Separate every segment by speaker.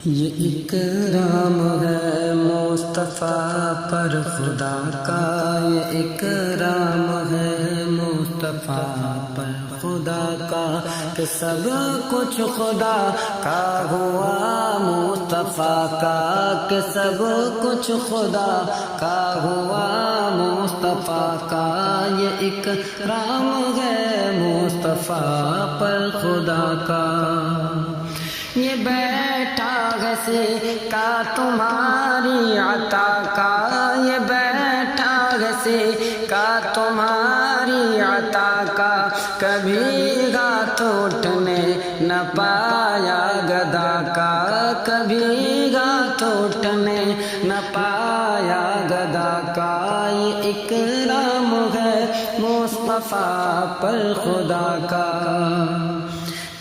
Speaker 1: یہ اکرام ہے مصطفیٰ پر خدا کا، یہ اکرام ہے مصطفیٰ پر خدا کا، کہ سب کچھ خدا کا ہوا مصطفیٰ کا، کہ سب کچھ خدا کا ہوا مصطفیٰ کا، یہ اکرام ہے مصطفیٰ پر خدا کا۔ یہ بیٹھا ہے سکہ تمہاری عطا کا، یہ بیٹھا ہے سکہ تمہاری عطا کا، کبھی ہاتھ اٹھنے نہ پایا گدا کا، کبھی ہاتھ اٹھنے نہ پایا گدا کا، یہ اکرام ہے مصطفیٰ پر خدا کا۔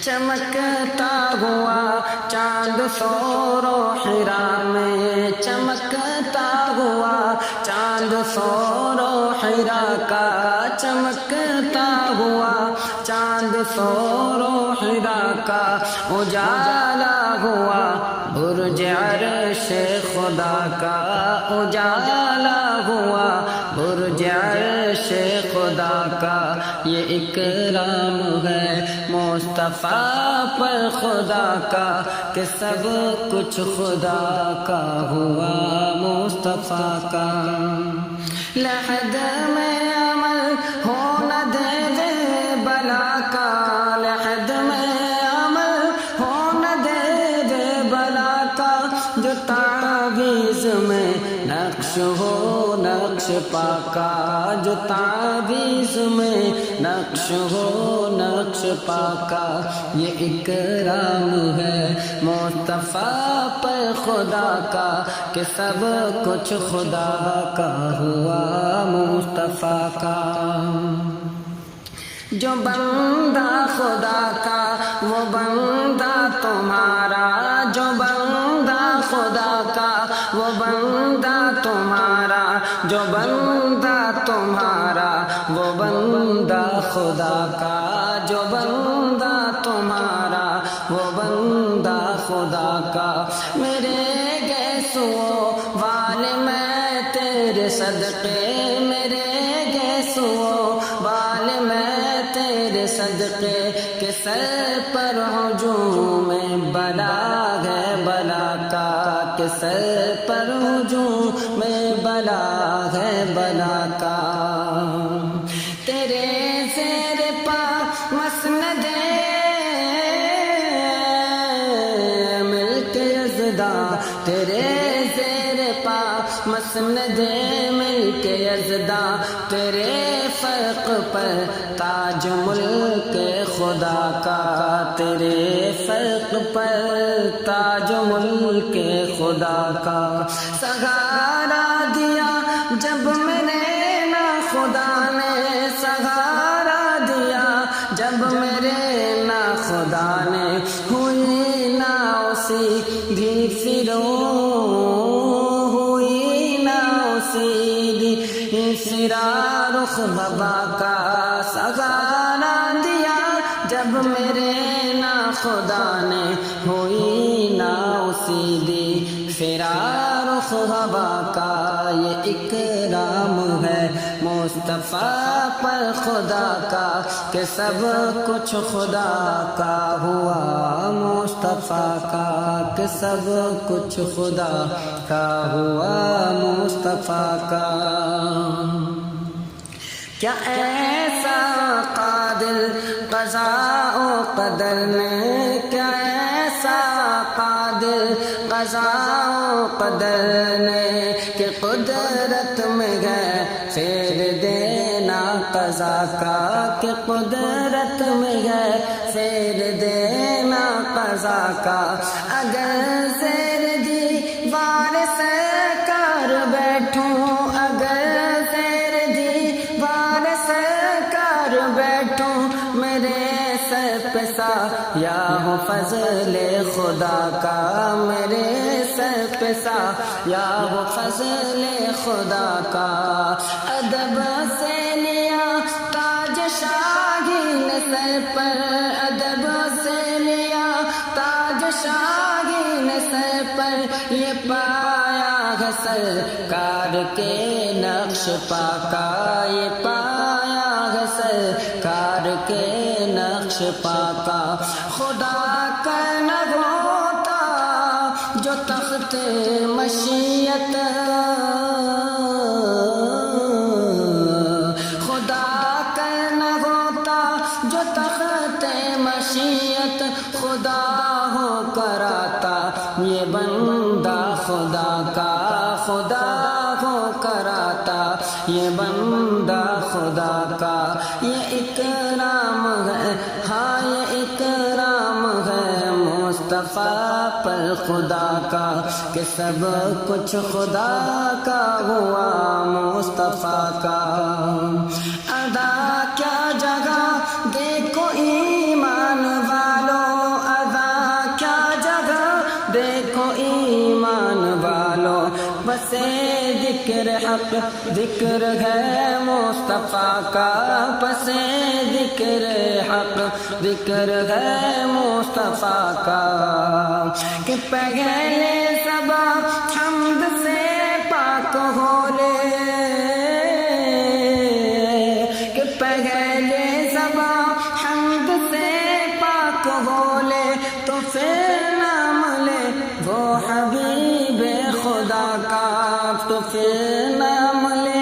Speaker 1: چمکتا ہوا چاند سور و حرا میں، چمکتا ہوا چاند سور و حرا کا، چمکتا ہوا چاند سور و حرا کا، اجالا ہوا برج عرش خدا کا، اجالا ہوا برج عرش خدا کا، یہ اکرام ہے مصطفیٰ پر خدا کا، کہ سب کچھ خدا کا ہوا مصطفیٰ کا۔ لحد میں عمل ہونا دے دے بلا کا، لحد میں عمل ہونا دے دے بلا کا، جو تعویذ میں نقش ہو نقش پاکا، جو تعویذ میں نقش ہو نقش پاکا، یہ اکرام ہے مصطفیٰ پر خدا کا، کہ سب کچھ خدا کا ہوا مصطفیٰ کا۔ جو بندہ خدا کا وہ بندہ تمہارا، جو بندہ خدا کا وہ بندہ تمہارا، جو بندہ تمہارا وہ بندہ خدا کا، جو بندہ تمہارا وہ بندہ خدا کا۔ میرے گیسو والے میں تیرے صدقے، میرے گیسو والے میں تیرے صدقے، کہ سر پر ہجوم بلا ہے بلا کا، کہ سر پر ہجوم بلا ہے بلا کا۔ تیرے زیر پا مسند ملک یزدا، تیرے زیر پا مسند ملک یزدا، تیرے فرق پر تاج ملک خدا کا، تیرے فرق پر تاج ملک خدا کا۔ سہارا دیا جب میں نے نا خدا نے، سہارا دیا جب میرے نا خدا نے، ہوئی نا اسی بھی فرو، ہوئی نا اسی بھی فرا رخ بابا کا، سہارا دیا جب میرے نا خدا نے، ہوئی نا اسی دی فرارخ ہوا کا، یہ اکرام ہے مصطفیٰ پر خدا کا، کہ سب کچھ خدا کا ہوا مصطفیٰ کا، کہ سب کچھ خدا کا ہوا مصطفیٰ کا۔ کیا ایسا قادر قضاء و قدر نے، کیا ایسا قادر قضاء و قدر نے، کہ قدرت میں ہے پھیر دینا قضا کا، کہ قدرت میں ہے پھیر دینا قضا کا۔ اگر زیر دیوار سرکار بیٹھوں، اگر زیر دیوار سرکار بیٹھوں، میرے سر پہ سایہ ہو فضل خدا کا، میرے سر پہ سایہ ہو فضل خدا کا۔ ادب سے لیا تاج شاہی نے سر پر، ادب سے لیا تاج شاہی نے سر پر یہ پایا ہے سرکار کے نقش پاکا، یہ پایا ہے سرکار کے نقش پاکا۔ خدا کا نہ ہوتا جو تخت مشیت، خدا کا نہ ہوتا جو تخت مشیت، خدا ہو کراتا یہ بندہ خدا کا، خدا ہو کراتا یہ بندہ خدا کا۔ یہ اکرام ہے، ہاں یہ اکرام ہے مصطفیٰ پر خدا کا، کہ سب کچھ خدا کا ہوا مصطفیٰ کا۔ ادا کیا جگہ دیکھو ایمان والو، ادا کیا جگہ دیکھو ایمان والو، بس ذکر حق ذکر ہے مصطفیٰ کا، بس ذکر حق ذکر ہے مصطفیٰ کا۔ کہ پہلے صبا حمد سے پاک ہو لے، کہ پہلے صبا حمد سے پاک ہو لے، تو پھر نام لے وہ حبیب خدا کا، تو پھر نام لے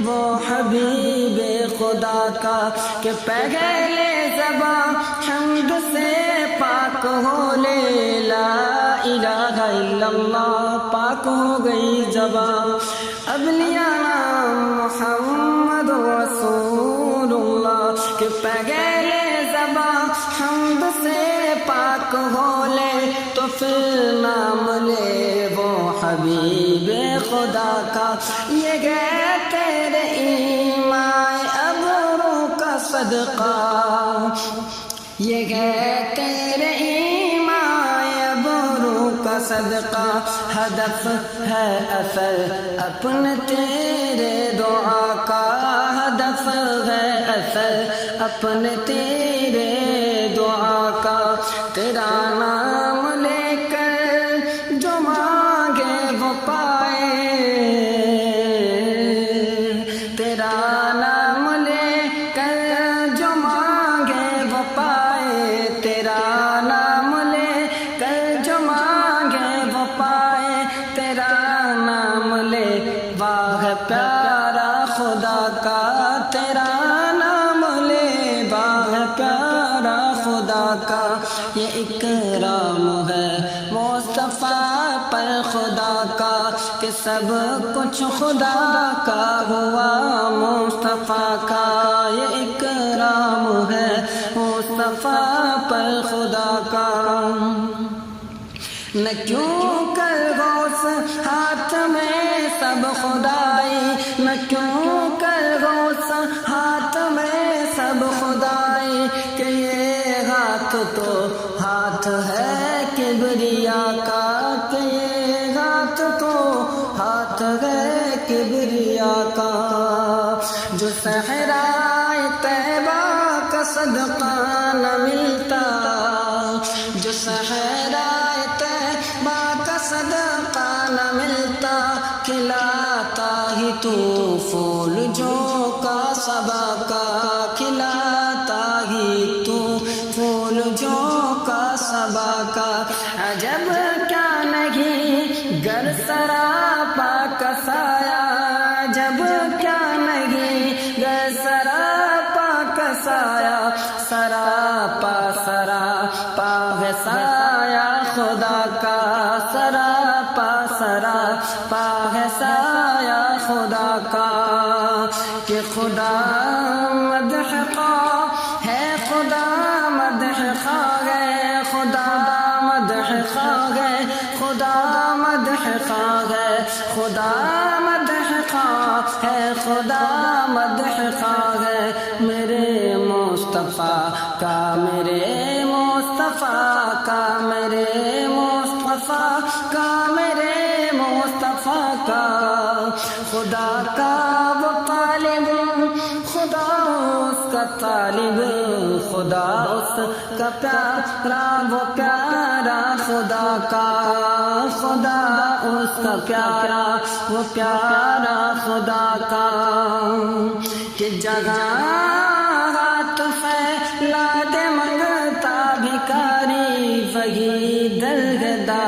Speaker 1: وہ حبیب خدا کا۔ کہ پہلے زبان حمد سے پاک ہو لے، لا الہ الا اللہ پاک ہو گئی زبان، اب لیا نام محمد رسول اللہ۔ کہ پہلے زبان حمد سے پاک ہو لے، تو پھر نام لے وہ حبیب خدا کا۔ یہ گئے تیرے ایمان ابرو کا صدقہ، یہ گئے تیرے ایمان ابرو کا صدقہ، ہدف ہے اثر اپنے تیرے دعا کا، ہدف ہے اثر اپنے تیرے دعا کا۔ تیرا نام لے کر جو مانگے وہ پائے، تیرا نام لے کر جو مانگے وہ پائے، تیرا نام لے کر جو مانگے وہ پائے، تیرا نام لے واہ پیارا خدا کا، تیرا نام لے واہ پیارا خدا کا۔ یہ اکرام ہے مصطفیٰ پر خدا کا، کہ سب کچھ خدا کا ہوا مصطفیٰ کا۔ یہ اکرام ہے مصطفیٰ پر خدا کا۔ نہ کیوں کر غوث ہاتھ میں سب خدائی، نہ کیوں کر غوث ہاتھ میں سب خدائی، کہ یہ ہاتھ تو ہاتھ ہے کبریا کا، کہ یہ ہاتھ تو ہاتھ ہے کبریا کا۔ جو صحرائے طیبہ کا صدقہ نہ ملتا، جو صحرائے طیبہ کا صدقہ نہ ملتا، کھلاتا ہی تو پھول جو کا صبا کا، کھلاتا ہی تو پھول جو کا صبا کا۔ عجب کیا نہیں گر سراپا کا سایہ، عجب کیا نہیں گر سراپا کا سایہ، سراپا سراپا ہے سایہ خدا کا، سراپا سراپا ہے سایہ خدا کا۔ کہ خدا مدح خواہ ہے، خدا مدح خواہ ہے، خدا مدح خواہ ہے، خدا مدح خواہ ہے، خدا مدح خواہ ہے، خدا مدح خواہ ہے۔ میرے مصطفیٰ کا، میرے مصطفیٰ کا، میرے مصطفیٰ کا، میرے مصطفیٰ کا۔ خدا کا وہ طالب، خدا اس کا طالب، خدا اس کا پیارا وہ پیارا خدا کا خدا اس کا پیارا وہ پیارا خدا کا کہ جگہ ہاتھ پھیلا دے منگتا بھکاری وہی درگدا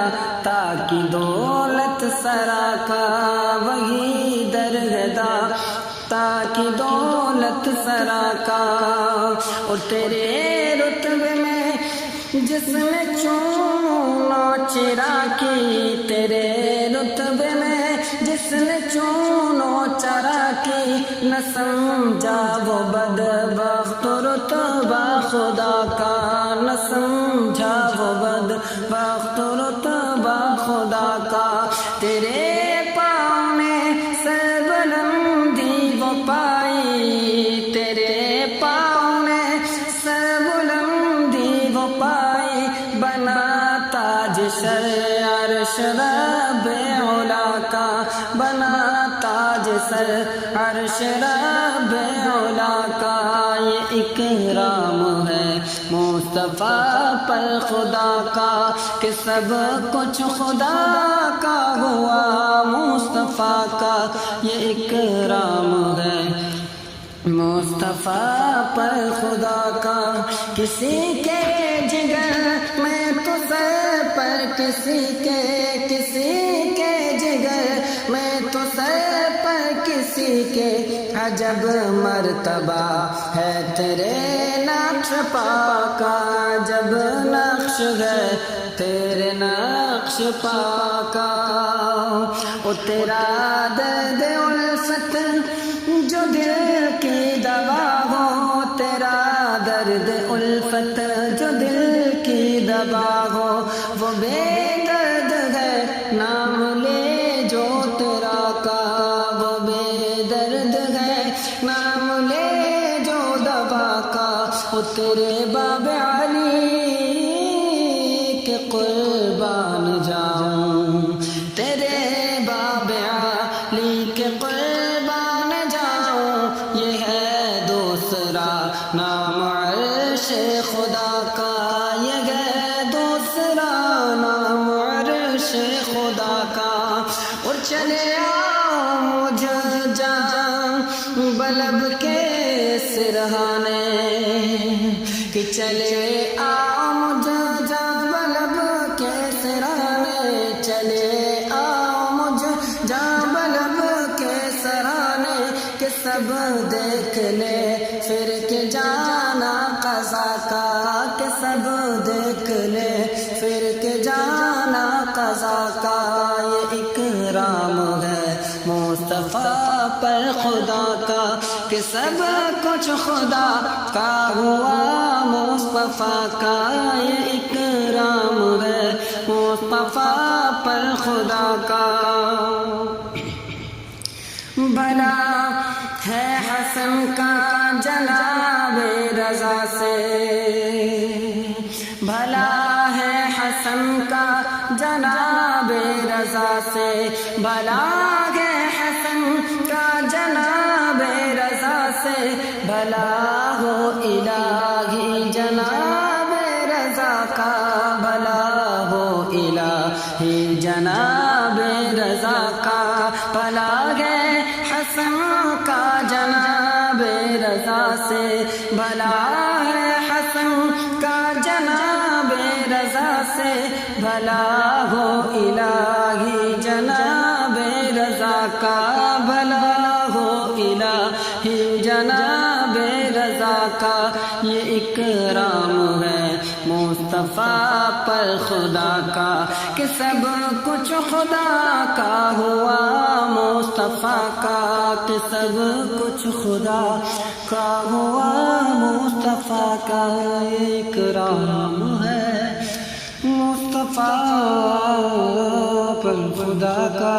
Speaker 1: تاکہ دولت سرا کا وہی درگدا تاکہ دولت سرا کا اور تیرے رتبے میں جس نے چونو چرا کی تیرے رتبے میں جس نے چونو چرا کی نہ سمجھا وہ بدبخت رتبہ خدا کا نہ سمجھا وہ بدبخت رتبہ خدا کا تیرے پاؤں میں سربلندی وہ پائی تیرے پاؤں میں سربلندی وہ پائی بنا تاج سر عرش رب علا کا بنا تاج سر عرش رب علا کا یہ اکرام ہے مصطفیٰ پر خدا کا کہ سب کچھ خدا کا ہوا مصطفیٰ کا یہ اکرام ہے مصطفیٰ پر خدا کا کسی کے جگر میں تو سر پر کسی کے جگر میں تو سر پر کسی کے عجب مرتبہ ہے تیرے نقش پاکا جب نقش ہے تیرے نقش پاکا او تیرا درد الفت جو دل کی دوا ہو تیرا درد الفت جو دل کی دوا ہو وہ بے درد ہے نام لے جو تیرا کا وہ بے درد ہے نام لے جو دوا کا وہ تیرے باب علی کے قربان جاؤں تیرے باب علی کے قربان جاؤں یہ ہے دوسرا نام عرش خدا کا یہ ہے دوسرا نام عرش خدا کا اور چلے آؤ مجھے جہاں بلب کے سرہانے کہ چلے آؤ مجھے جہاں بلب کے سرہانے چلے آؤ مجھے جہاں بلب کے سرانے کہ سب دیکھ لے پھر کے جانا قضا کا کہ سب دیکھ لے پھر کے جانا قضا کا یہ اکرام ہے مصطفیٰ پر خدا کا کہ سب کچھ خدا کا ہوا مصطفیٰ کا یہ اکرام ہے مصطفیٰ پر خدا کا بھلا ہے حسن کا جناب رضا سے بھلا ہے حسن کا جناب رضا سے بھلا ہے حسن کا جناب رضا سے بھلا ہو الہی جناب رضا کا بھلا ہو الہی جناب رضا کا بھلا ہے حسن کا جناب رضا سے بھلا ہے حسن کا جناب رضا سے بھلا ہو الہی جناب رضا کا بھلا ہو الہی جناب رضا کا یہ اکرام ہے مصطفیٰ پر خدا کا کہ سب کچھ خدا کا ہوا مصطفیٰ کا کہ سب کچھ خدا کا ہوا مصطفیٰ کا اکرام ہے مصطفیٰ پر خدا کا